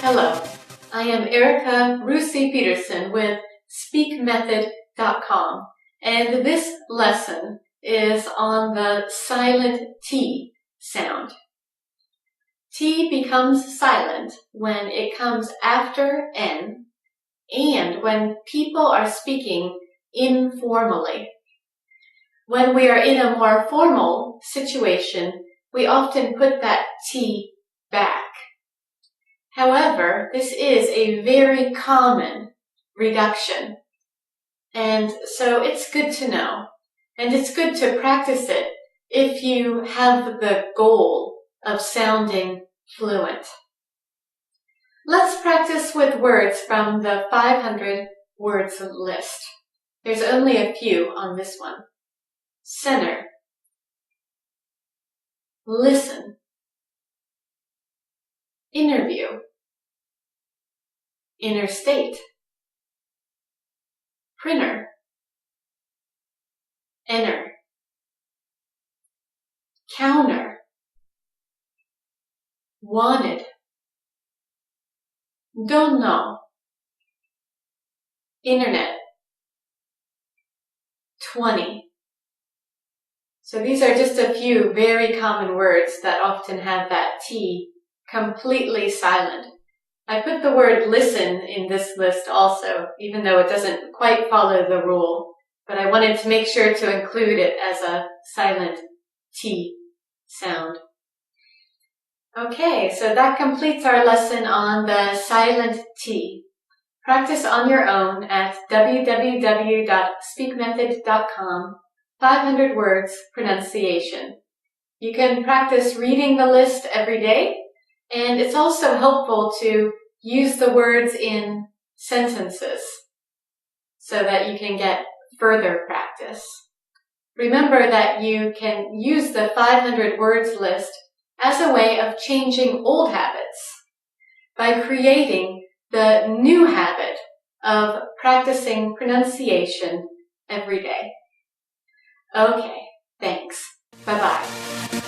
Hello, I am Erica Rusi Peterson with speakmethod.com, and this lesson is on the silent T sound. T becomes silent when it comes after N and when people are speaking informally. When we are in a more formal situation, we often put that T back. However, this is a very common reduction, and so it's good to know, and it's good to practice it if you have the goal of sounding fluent. Let's practice with words from the 500 words list. There's only a few on this one. Center, listen, interview, interstate, printer, enter, counter, wanted, don't know, internet, 20. So these are just a few very common words that often have that T completely silent. I put the word listen in this list also, even though it doesn't quite follow the rule, but I wanted to make sure to include it as a silent T sound. Okay, so that completes our lesson on the silent T. Practice on your own at www.speakmethod.com, 500 words pronunciation. You can practice reading the list every day, and it's also helpful to use the words in sentences so that you can get further practice. Remember that you can use the 500 words list as a way of changing old habits by creating the new habit of practicing pronunciation every day. Okay, thanks. Bye-bye.